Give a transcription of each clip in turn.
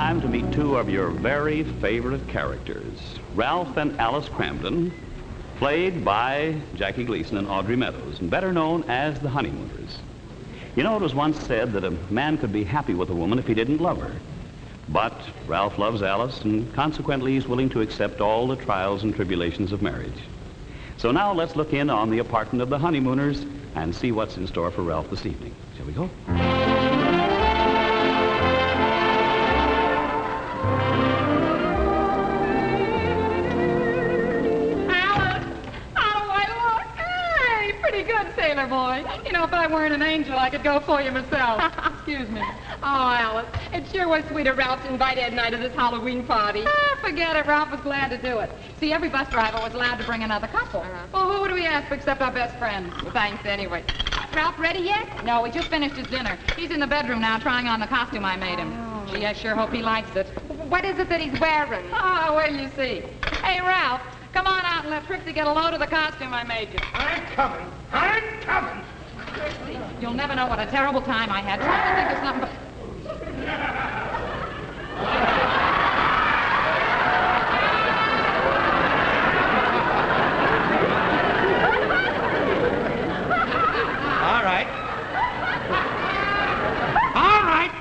time to meet two of your very favorite characters, Ralph and Alice Kramden, played by Jackie Gleason and Audrey Meadows, and better known as the Honeymooners. You know, it was once said that a man could be happy with a woman if he didn't love her. But Ralph loves Alice, and consequently he's willing to accept all the trials and tribulations of marriage. So now let's look in on the apartment of the Honeymooners and see what's in store for Ralph this evening. Shall we go? Sailor boy. You know, if I weren't an angel, I could go for you myself. Excuse me. Oh, Alice, it sure was sweet of Ralph to invite Ed and I to this Halloween party. Forget it. Ralph was glad to do it. See, every bus driver was allowed to bring another couple. Well, who would we ask except our best friend? Well, thanks anyway. Ralph ready yet? No, he just finished his dinner. He's in the bedroom now trying on the costume I made him. Gee, I sure hope he likes it. What is it that he's wearing? Oh, well, you see. Hey, Ralph, come on out and let Trixie get a load of the costume I made you. I'm coming. I'm coming. Trixie, you'll never know what a terrible time I had trying to think of something but... All right. All right.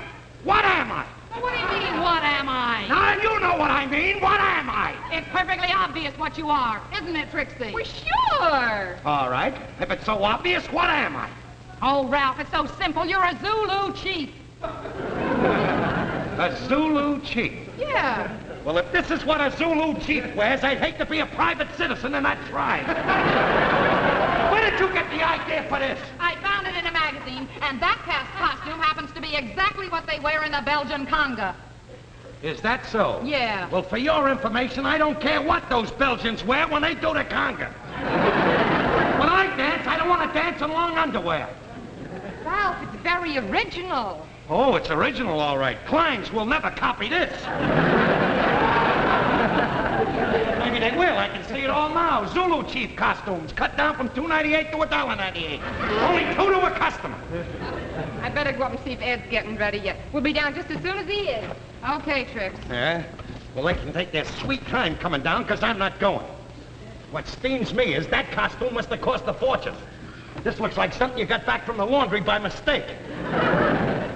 What am I? What do you mean, what am I? Now, you know what I mean. What am I? It's perfectly obvious what you are, isn't it, Trixie? Well, sure. All right. If it's so obvious, what am I? Oh, Ralph, it's so simple. You're a Zulu chief. A Zulu chief? Yeah. Well, if this is what a Zulu chief wears, I'd hate to be a private citizen in that tribe. Where did you get the idea for this? I found it in a magazine, and that cast costume happens to be exactly what they wear in the Belgian conga. Is that so? Yeah. Well, for your information, I don't care what those Belgians wear when they do the conga. When I dance, I don't want to dance in long underwear. Ralph, it's very original. Oh, it's original, all right. Kleins will never copy this. Maybe they will. I can see it all now. Zulu chief costumes, cut down from $2.98 to $1.98. Only two to a customer. I better go up and see if Ed's getting ready yet. We'll be down just as soon as he is. Okay, Trix. Yeah? Well, they can take their sweet time coming down, because I'm not going. What steams me is that costume must have cost a fortune. This looks like something you got back from the laundry by mistake.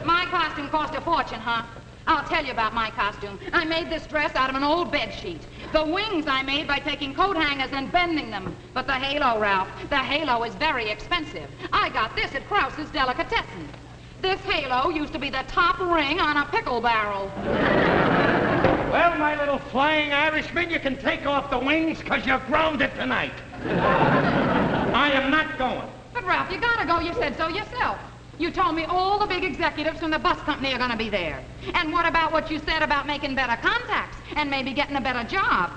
My costume cost a fortune, huh? I'll tell you about my costume. I made this dress out of an old bed sheet. The wings I made by taking coat hangers and bending them. But the halo, Ralph, the halo is very expensive. I got this at Krause's Delicatessen. This halo used to be the top ring on a pickle barrel. Well, my little flying Irishman, you can take off the wings, because you're grounded tonight. I am not going. But, Ralph, you gotta go. You said so yourself. You told me all the big executives from the bus company are gonna be there. And what about what you said about making better contacts and maybe getting a better job?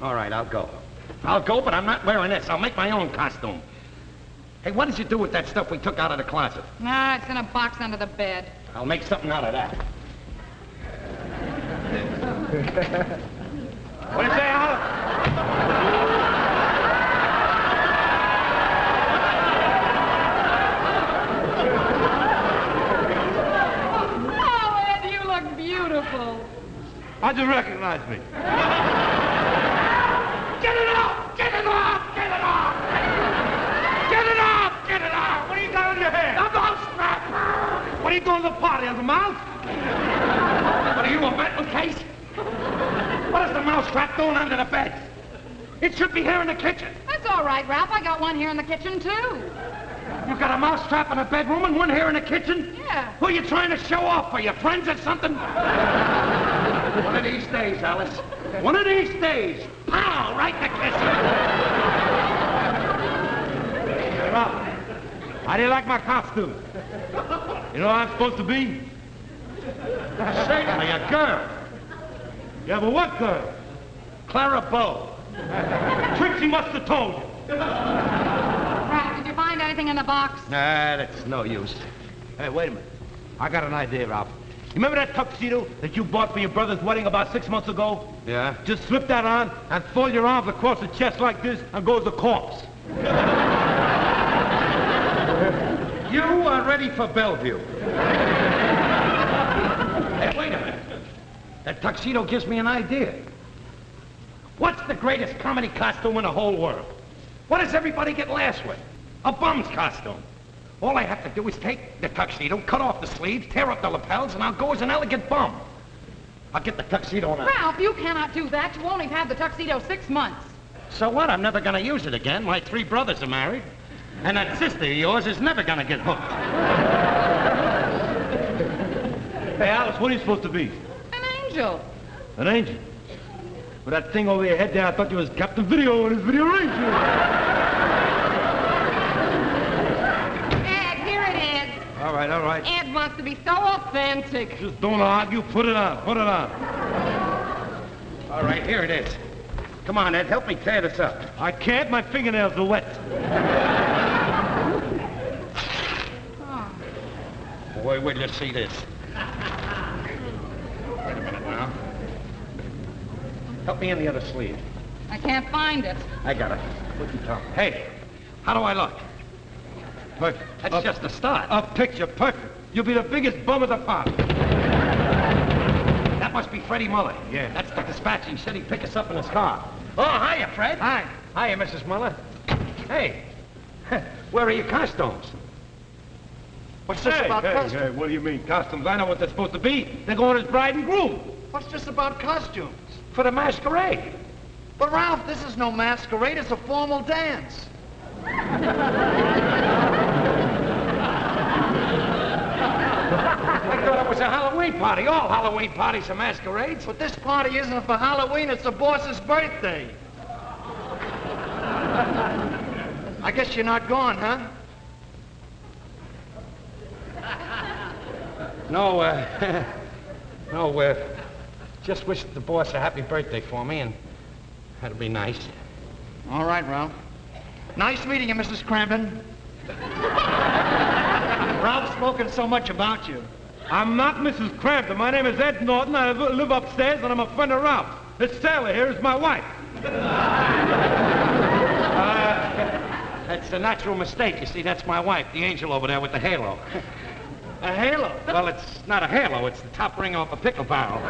All right, I'll go. I'll go, but I'm not wearing this. I'll make my own costume. Hey, what did you do with that stuff we took out of the closet? Nah, it's in a box under the bed. I'll make something out of that. What do you say, Olive? Beautiful. How'd you recognize me? Get it off! Get it off! Get it off! Get it off! Get it off! What do you got on your head? A mousetrap! What are you doing to the party? As a mouse? What are you, a mental case? What is the mousetrap doing under the bed? It should be here in the kitchen. That's all right, Ralph. I got one here in the kitchen, too. You got a mousetrap in a bedroom and one here in the kitchen? Yeah. Who are you trying to show off for? Your friends or something? One of these days, Alice. One of these days. Pow! Right in the kitchen. Hey, Ralph, how do you like my costume? You know what I'm supposed to be? Certainly a girl. Yeah, but what girl? Clara Bow. Trixie must have told you. Ralph, did you find anything in the box? Nah, that's no use. Hey, wait a minute. I got an idea, Ralph. You remember that tuxedo that you bought for your brother's wedding about 6 months ago? Yeah? Just slip that on and fold your arms across the chest like this and goes the corpse. You are ready for Bellevue. Hey, wait a minute. That tuxedo gives me an idea. What's the greatest comedy costume in the whole world? What does everybody get laughs with? A bum's costume. All I have to do is take the tuxedo, cut off the sleeves, tear up the lapels, and I'll go as an elegant bum. I'll get the tuxedo now. Ralph, you cannot do that. You only have the tuxedo 6 months. So what? I'm never going to use it again. My 3 brothers are married. And that sister of yours is never going to get hooked. Hey, Alice, what are you supposed to be? An angel. An angel? With that thing over your head there, I thought you was Captain Video and his Video Ranger. Ed, here it is. All right, all right. Ed wants to be so authentic. Just don't argue. Put it on. Put it on. All right, here it is. Come on, Ed, help me tear this up. I can't. My fingernails are wet. Boy, wait till you see this. Wait a minute now. Help me in the other sleeve. I can't find it. I got it. Put your tongue. Hey, how do I look? Perfect. That's just the start. A picture. Perfect. You'll be the biggest bum of the party. That must be Freddie Muller. Yeah. That's the dispatch. He said he'd pick us up in his car. Oh, hiya, Fred. Hi. Hiya, Mrs. Muller. Hey, where are your costumes? What's this about costumes? Hey, what do you mean, costumes? I know what they're supposed to be. They're going as bride and groom. What's this about costumes? For the masquerade. But Ralph, this is no masquerade. It's a formal dance. I thought it was a Halloween party. All Halloween parties are masquerades. But this party isn't for Halloween. It's the boss's birthday. I guess you're not going, huh? No, just wish the boss a happy birthday for me, and that'd be nice. All right, Ralph. Nice meeting you, Mrs. Kramden. Ralph's spoken so much about you. I'm not Mrs. Kramden. My name is Ed Norton. I live upstairs, and I'm a friend of Ralph. This Sally here is my wife. That's a natural mistake. You see, that's my wife, the angel over there with the halo. A halo? Well, it's not a halo. It's the top ring off a pickle barrel.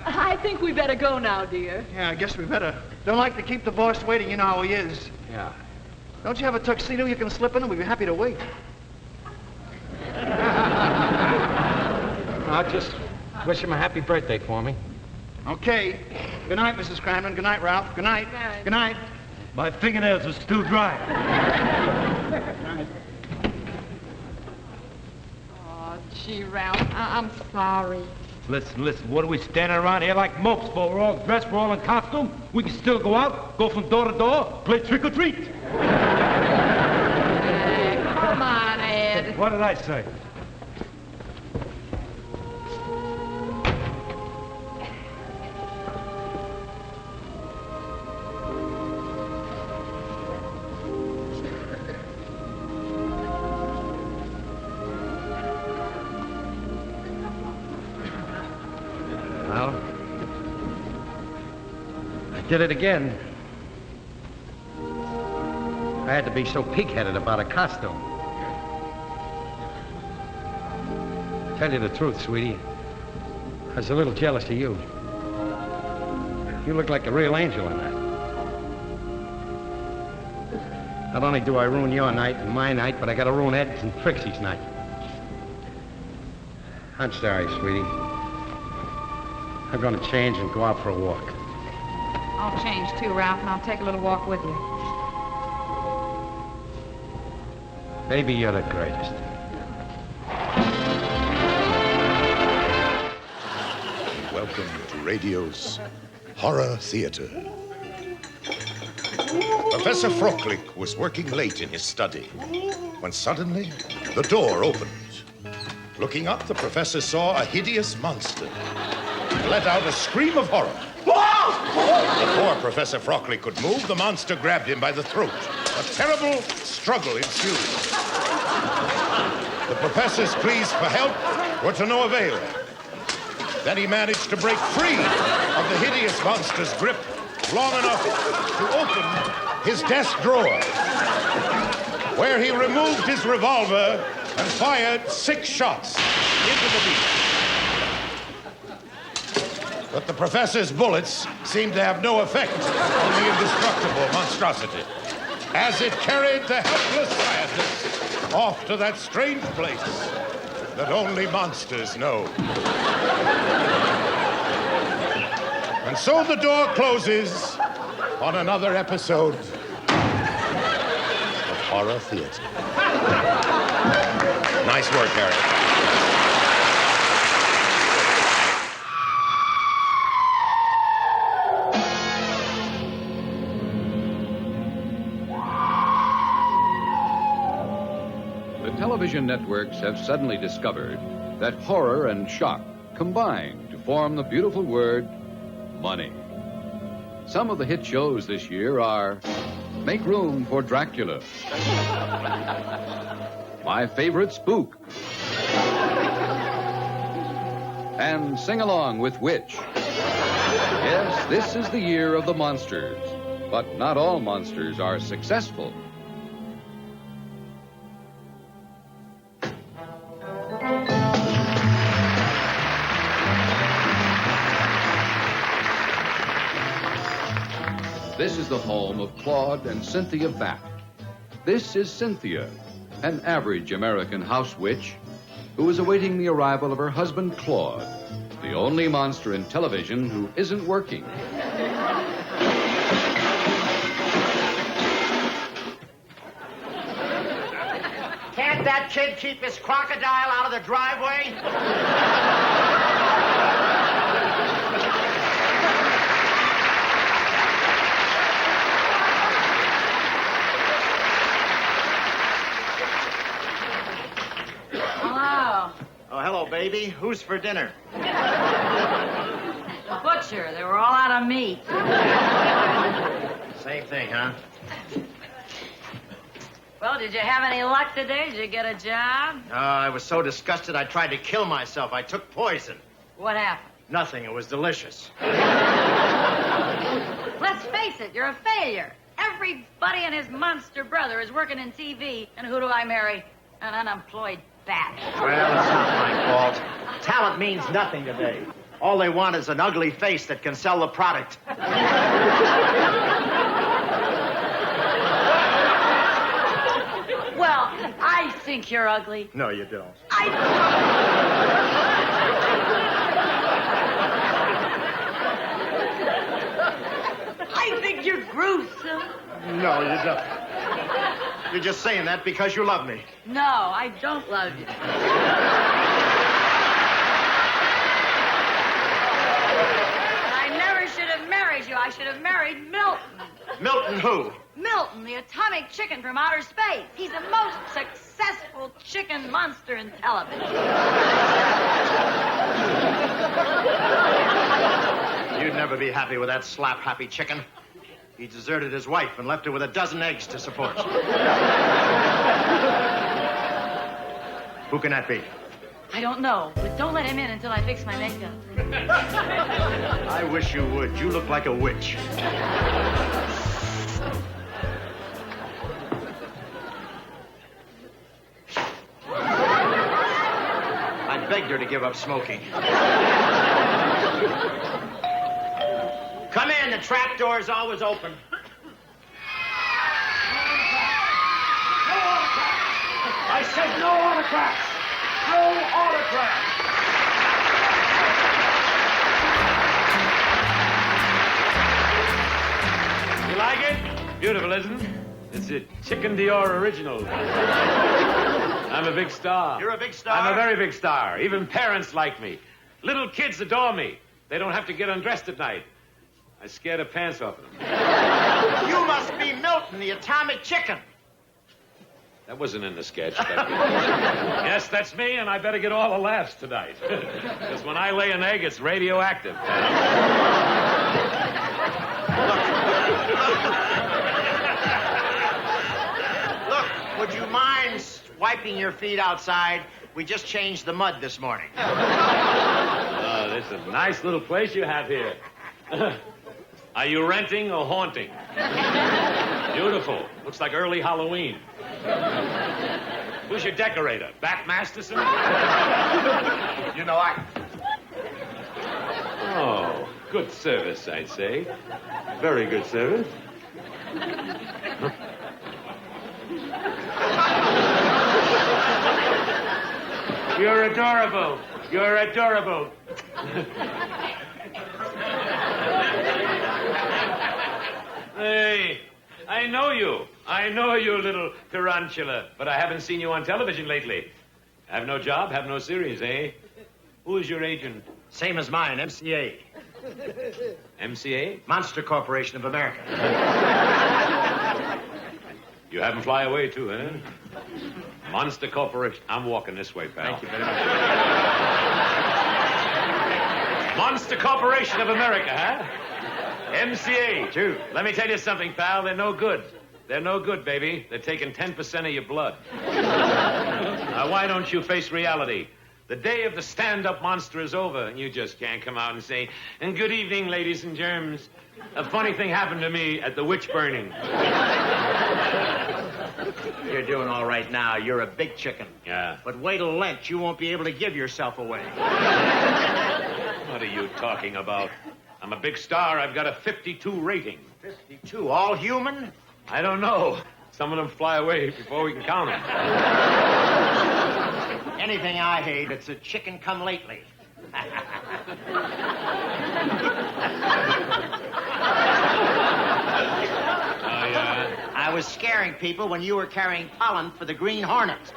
I think we better go now, dear. Yeah, I guess we better. Don't like to keep the boss waiting. You know how he is. Yeah. Don't you have a tuxedo you can slip in, and we'd be happy to wait. I'll just wish him a happy birthday for me. Okay. Good night, Mrs. Kramden. Good night, Ralph. Good night. Good night. My fingernails are still dry. Oh, gee, Ralph, I'm sorry. Listen, what are we standing around here like mopes for? We're all dressed, we're all in costume. We can still go out, go from door to door, play trick or treat. Come on, Ed. What did I say? Well, I did it again. I had to be so pig-headed about a costume. Tell you the truth, sweetie, I was a little jealous of you. You look like a real angel in that. Not only do I ruin your night and my night, but I gotta ruin Ed's and Trixie's night. I'm sorry, sweetie. I'm gonna change and go out for a walk. I'll change too, Ralph, and I'll take a little walk with you. Baby, you're the greatest. Welcome to radio's Horror Theater. Professor Frocklick was working late in his study when suddenly the door opened. Looking up, the professor saw a hideous monster. He let out a scream of horror. Before Professor Frocklick could move, the monster grabbed him by the throat. A terrible struggle ensued. The professor's pleas for help were to no avail. Then he managed to break free of the hideous monster's grip long enough to open his desk drawer, where he removed his revolver and fired 6 shots into the beast. But the professor's bullets seemed to have no effect on the indestructible monstrosity, as it carried the helpless scientist off to that strange place that only monsters know. And so the door closes on another episode of Horror Theater. Nice work, Harry. Television networks have suddenly discovered that horror and shock combine to form the beautiful word money. Some of the hit shows this year are Make Room for Dracula, My Favorite Spook, and Sing Along with Witch. Yes, this is the year of the monsters, but not all monsters are successful. This is the home of Claude and Cynthia Batt. This is Cynthia, an average American house witch who is awaiting the arrival of her husband, Claude, the only monster in television who isn't working. Can't that kid keep his crocodile out of the driveway? Oh, hello, baby. Who's for dinner? The butcher. They were all out of meat. Same thing, huh? Well, did you have any luck today? Did you get a job? I was so disgusted I tried to kill myself. I took poison. What happened? Nothing. It was delicious. Let's face it, you're a failure. Everybody and his monster brother is working in TV, and who do I marry? An unemployed bat. Well, it's not my fault. Talent means nothing today. All they want is an ugly face that can sell the product. Well, I think you're ugly. No, you don't. I think you're gruesome. No, you don't. You're just saying that because you love me. No, I don't love you. I never should have married you. I should have married Milton. Milton who? Milton, the atomic chicken from outer space. He's the most successful chicken monster in television. You'd never be happy with that slap-happy chicken. He deserted his wife and left her with a dozen eggs to support. Who can that be? I don't know, but don't let him in until I fix my makeup. I wish you would. You look like a witch. I begged her to give up smoking. Come in, the trap door's always open. I said no autographs! No autographs! You like it? Beautiful, isn't it? It's a Chicken Dior original. I'm a big star. You're a big star? I'm a very big star. Even parents like me. Little kids adore me. They don't have to get undressed at night. I scare the pants off of them. You must be Milton, the atomic chicken. That wasn't in the sketch. Yes, that's me, and I better get all the laughs tonight. Because when I lay an egg, it's radioactive. Look, would you mind wiping your feet outside? We just changed the mud this morning. This is a nice little place you have here. Are you renting or haunting? Beautiful. Looks like early Halloween. Who's your decorator? Bat Masterson? You know, Oh. Good service, I'd say. Very good service. You're adorable. You're adorable. Hey, I know you. I know you, little tarantula. But I haven't seen you on television lately. Have no job, have no series, eh? Who is your agent? Same as mine, MCA. MCA? Monster Corporation of America. You have him fly away, too, eh? Monster Corporation. I'm walking this way, pal. Thank you very much. Monster Corporation of America, huh? MCA, too. Let me tell you something, pal. They're no good. They're no good, baby. They're taking 10% of your blood. Now, why don't you face reality? The day of the stand-up monster is over, and you just can't come out and say, "And good evening, ladies and germs. A funny thing happened to me at the witch burning." You're doing all right now. You're a big chicken. Yeah. But wait till Lent. You won't be able to give yourself away. What are you talking about? I'm a big star. I've got a 52 rating. 52? All human? I don't know. Some of them fly away before we can count them. Anything I hate, it's a chicken come lately. I was scaring people when you were carrying pollen for the Green Hornet.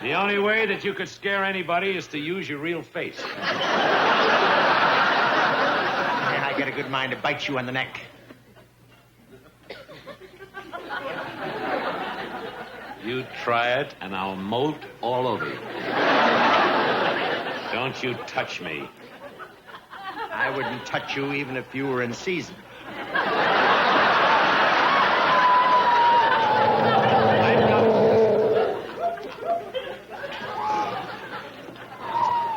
The only way that you could scare anybody is to use your real face. And I got a good mind to bite you on the neck. You try it, and I'll molt all over you. Don't you touch me. I wouldn't touch you even if you were in season.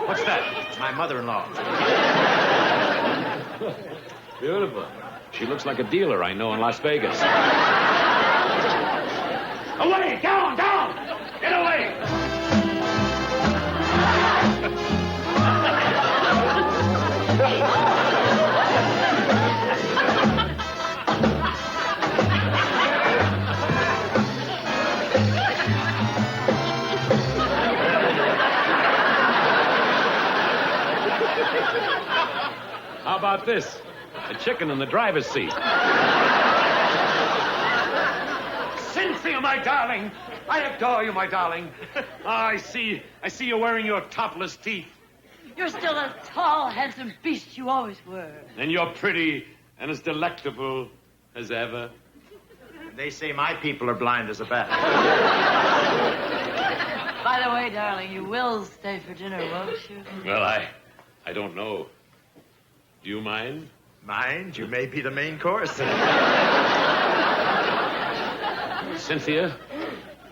What's that? My mother-in-law. Beautiful. She looks like a dealer I know in Las Vegas. Away! Down! Down! Get away! How about this? A chicken in the driver's seat. Cynthia, my darling. I adore you, my darling. I see you wearing your topless teeth. You're still a tall, handsome beast you always were. And you're pretty and as delectable as ever. They say my people are blind as a bat. By the way, darling, you will stay for dinner, won't you? Well, I don't know. Do you mind? Mind? You may be the main course. Cynthia,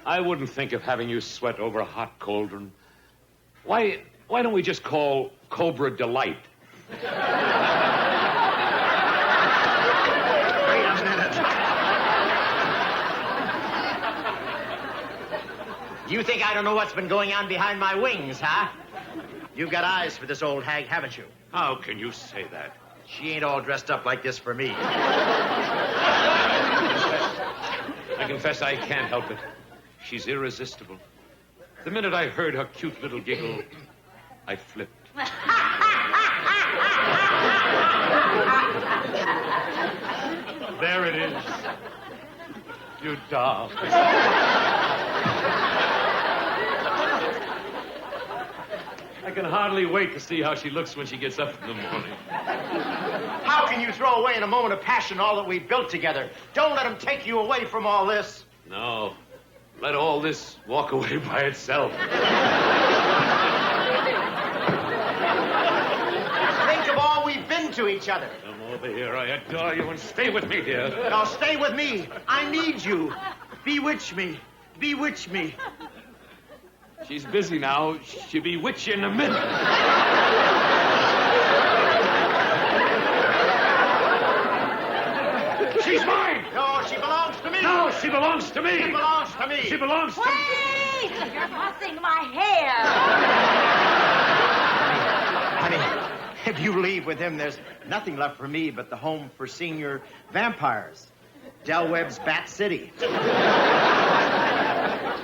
I wouldn't think of having you sweat over a hot cauldron. Why don't we just call Cobra Delight? Wait a minute. You think I don't know what's been going on behind my wings, huh? You've got eyes for this old hag, haven't you? How can you say that? She ain't all dressed up like this for me. I confess I can't help it. She's irresistible. The minute I heard her cute little giggle, I flipped. There it is. You doll. I can hardly wait to see how she looks when she gets up in the morning. How can you throw away in a moment of passion all that we built together? Don't let them take you away from all this. No. Let all this walk away by itself. Think of all we've been to each other. Come over here. I adore you, and stay with me, dear. Now stay with me. I need you. Bewitch me. Bewitch me. She's busy now. She'll bewitch you in a minute. She's mine! No, she belongs to me. No, she belongs to me. She belongs to me. She belongs to me. Wait! You're fussing my hair. Honey, If you leave with him, there's nothing left for me but the home for senior vampires. Del Webb's Bat City.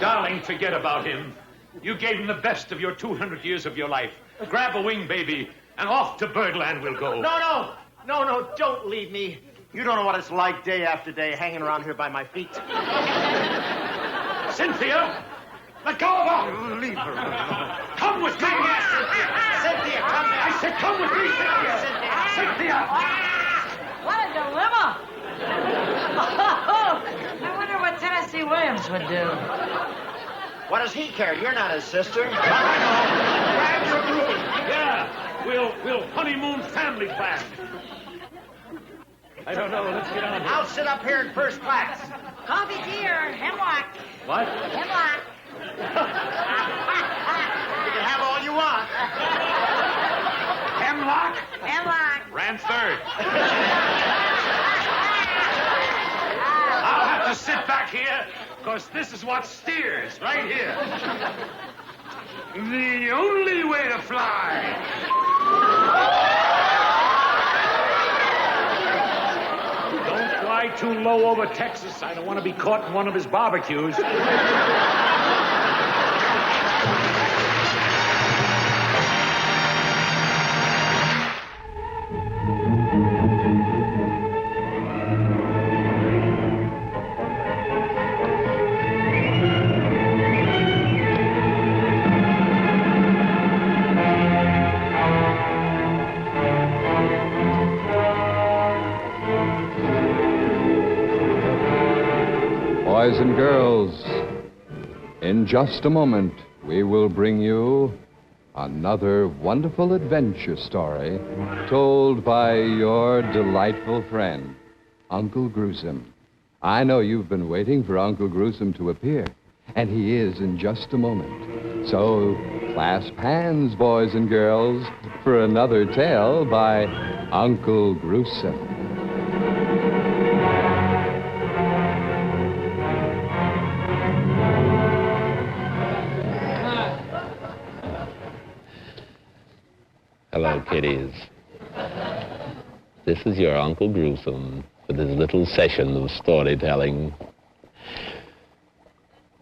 Darling, forget about him. You gave him the best of your 200 years of your life. Grab a wing, baby, and off to Birdland we'll go. No, don't leave me. You don't know what it's like day after day hanging around here by my feet. Cynthia! Let go of her! Leave her alone. Come with me! Cynthia, come here. I said come with me, Cynthia! Cynthia! What a dilemma! I wonder what Tennessee Williams would do. What does he care? You're not his sister. Grab your broom! Yeah, we'll honeymoon family plan. I don't know. Let's get on here. I'll sit up here in first class. Coffee, tea, or hemlock? What? Hemlock. You can have all you want. Hemlock? Hemlock. Ran third. I'll have to sit back here, because this is what steers, right here. The only way to fly. Don't fly too low over Texas. I don't want to be caught in one of his barbecues. Boys and girls, in just a moment, we will bring you another wonderful adventure story told by your delightful friend, Uncle Gruesome. I know you've been waiting for Uncle Gruesome to appear, and he is in just a moment. So, clasp hands, boys and girls, for another tale by Uncle Gruesome. Hello, kiddies. This is your Uncle Gruesome with his little session of storytelling.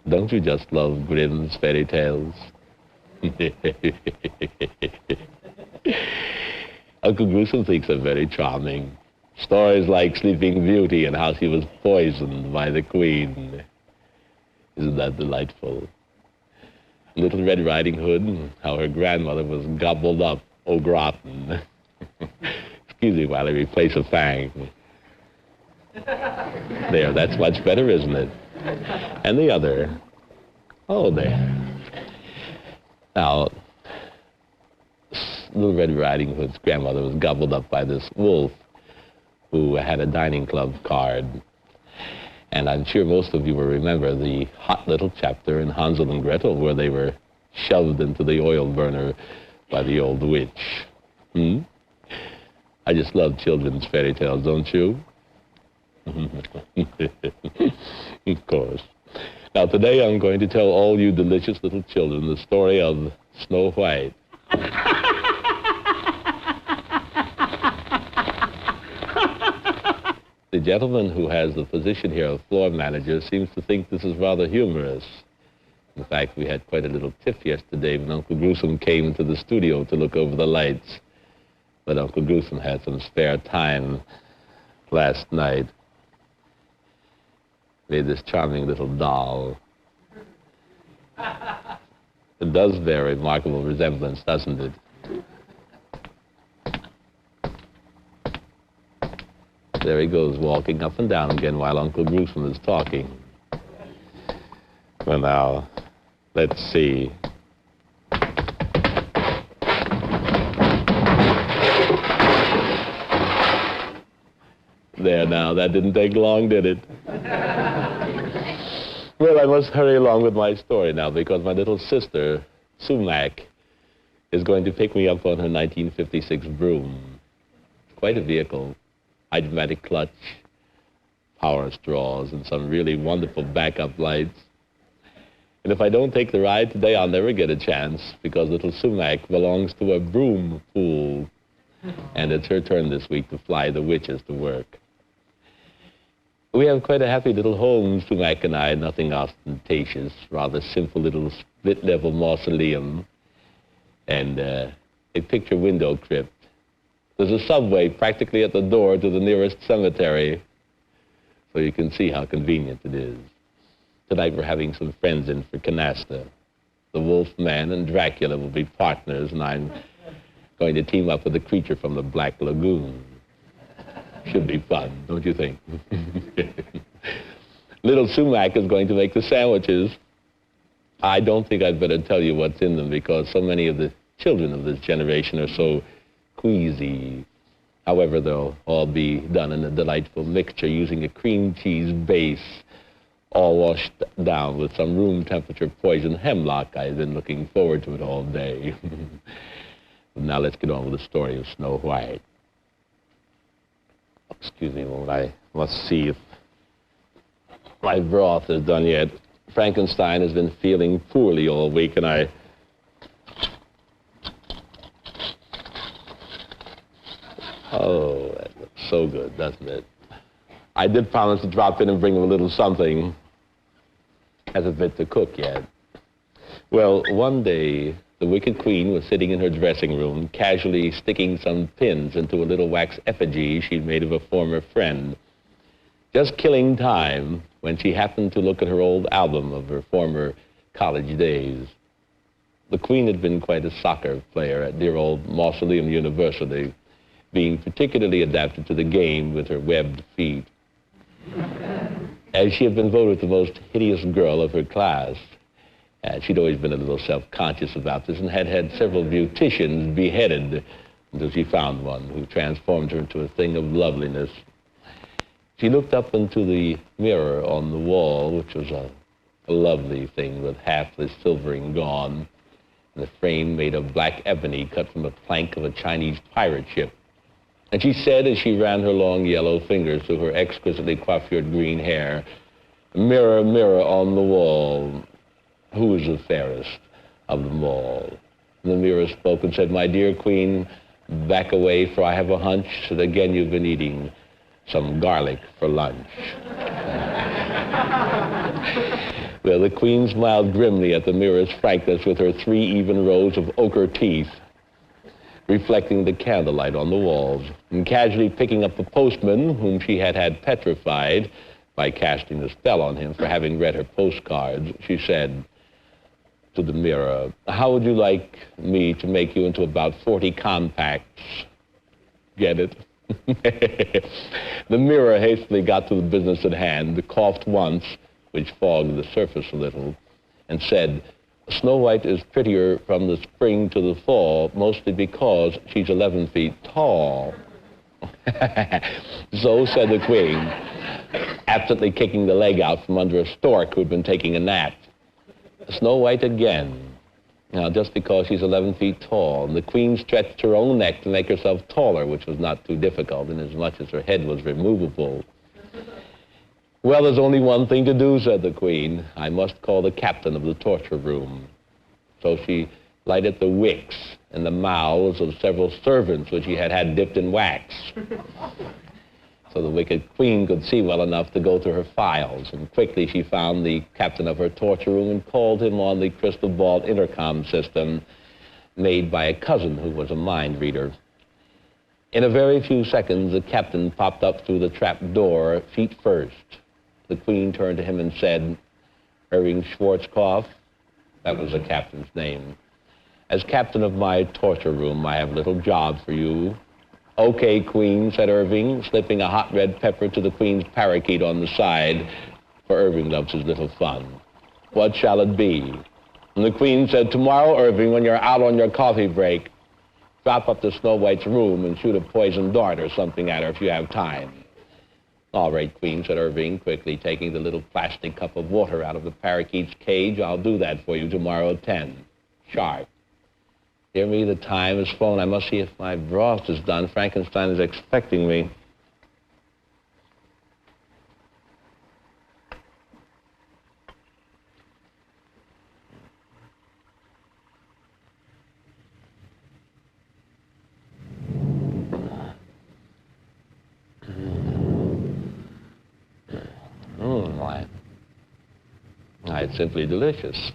Don't you just love Grimm's fairy tales? Uncle Gruesome thinks they're very charming. Stories like Sleeping Beauty and how she was poisoned by the Queen. Isn't that delightful? Little Red Riding Hood and how her grandmother was gobbled up au gratin. Excuse me while I replace a fang. There, that's much better, isn't it? And the other. Oh, there. Now, Little Red Riding Hood's grandmother was gobbled up by this wolf who had a dining club card. And I'm sure most of you will remember the hot little chapter in Hansel and Gretel where they were shoved into the oil burner by the old witch. I just love children's fairy tales, don't you? Of course. Now, today I'm going to tell all you delicious little children the story of Snow White. The gentleman who has the position here of floor manager seems to think this is rather humorous. In fact, we had quite a little tiff yesterday when Uncle Gruesome came into the studio to look over the lights. But Uncle Gruesome had some spare time last night. Made this charming little doll. It does bear remarkable resemblance, doesn't it? There he goes, walking up and down again while Uncle Gruesome is talking. Well, now, let's see. There now, that didn't take long, did it? Well, I must hurry along with my story now because my little sister, Sumac, is going to pick me up on her 1956 broom. Quite a vehicle. Automatic clutch, power straws, and some really wonderful backup lights. And if I don't take the ride today, I'll never get a chance because little Sumac belongs to a broom pool. And it's her turn this week to fly the witches to work. We have quite a happy little home, Sumac and I, nothing ostentatious, rather simple little split-level mausoleum and a picture window crypt. There's a subway practically at the door to the nearest cemetery, so you can see how convenient it is. Tonight we're having some friends in for canasta. The Wolfman and Dracula will be partners, and I'm going to team up with a creature from the Black Lagoon. Should be fun, don't you think? Little Sumac is going to make the sandwiches. I don't think I'd better tell you what's in them because so many of the children of this generation are so queasy. However, they'll all be done in a delightful mixture using a cream cheese base, all washed down with some room temperature poison hemlock. I've been looking forward to it all day. Now let's get on with the story of Snow White. Excuse me a moment, I must see if my broth is done yet. Frankenstein has been feeling poorly all week, and oh, that looks so good, doesn't it? I did promise to drop in and bring him a little something. Hasn't been to cook yet. Well, one day, the Wicked Queen was sitting in her dressing room, casually sticking some pins into a little wax effigy she'd made of a former friend. Just killing time when she happened to look at her old album of her former college days. The Queen had been quite a soccer player at dear old Mausoleum University, being particularly adapted to the game with her webbed feet. As she had been voted the most hideous girl of her class, she'd always been a little self-conscious about this and had had several beauticians beheaded until she found one who transformed her into a thing of loveliness. She looked up into the mirror on the wall, which was a lovely thing with half the silvering gone, and the frame made of black ebony cut from a plank of a Chinese pirate ship. And she said, as she ran her long yellow fingers through her exquisitely coiffured green hair, "Mirror, mirror on the wall, who is the fairest of them all?" And the mirror spoke and said, "My dear Queen, back away, for I have a hunch that again you've been eating some garlic for lunch." Well, the Queen smiled grimly at the mirror's frankness with her 3 even rows of ochre teeth, reflecting the candlelight on the walls, and casually picking up the postman, whom she had had petrified by casting the spell on him for having read her postcards, she said to the mirror, "How would you like me to make you into about 40 compacts? Get it?" The mirror hastily got to the business at hand, coughed once, which fogged the surface a little, and said, "Snow White is prettier from the spring to the fall, mostly because she's 11 feet tall." "So," said the Queen, absently kicking the leg out from under a stork who'd been taking a nap. "Snow White again. Now, just because she's 11 feet tall." And the Queen stretched her own neck to make herself taller, which was not too difficult, inasmuch as her head was removable. "Well, there's only one thing to do," said the Queen. "I must call the captain of the torture room." So she lighted the wicks and the mouths of several servants which she had had dipped in wax. So the Wicked Queen could see well enough to go through her files, and quickly she found the captain of her torture room and called him on the crystal ball intercom system made by a cousin who was a mind reader. In a very few seconds, the captain popped up through the trap door, feet first. The Queen turned to him and said, "Irving Schwarzkopf," that was the captain's name, "as captain of my torture room, I have a little job for you." "Okay, Queen," said Irving, slipping a hot red pepper to the Queen's parakeet on the side, for Irving loves his little fun. "What shall it be?" And the Queen said, "Tomorrow, Irving, when you're out on your coffee break, drop up to Snow White's room and shoot a poison dart or something at her if you have time." "All right, Queen," said Irving, quickly taking the little plastic cup of water out of the parakeet's cage. "I'll do that for you tomorrow at 10. Sharp." Dear me, the time has flown. I must see if my broth is done. Frankenstein is expecting me. why. It's simply delicious.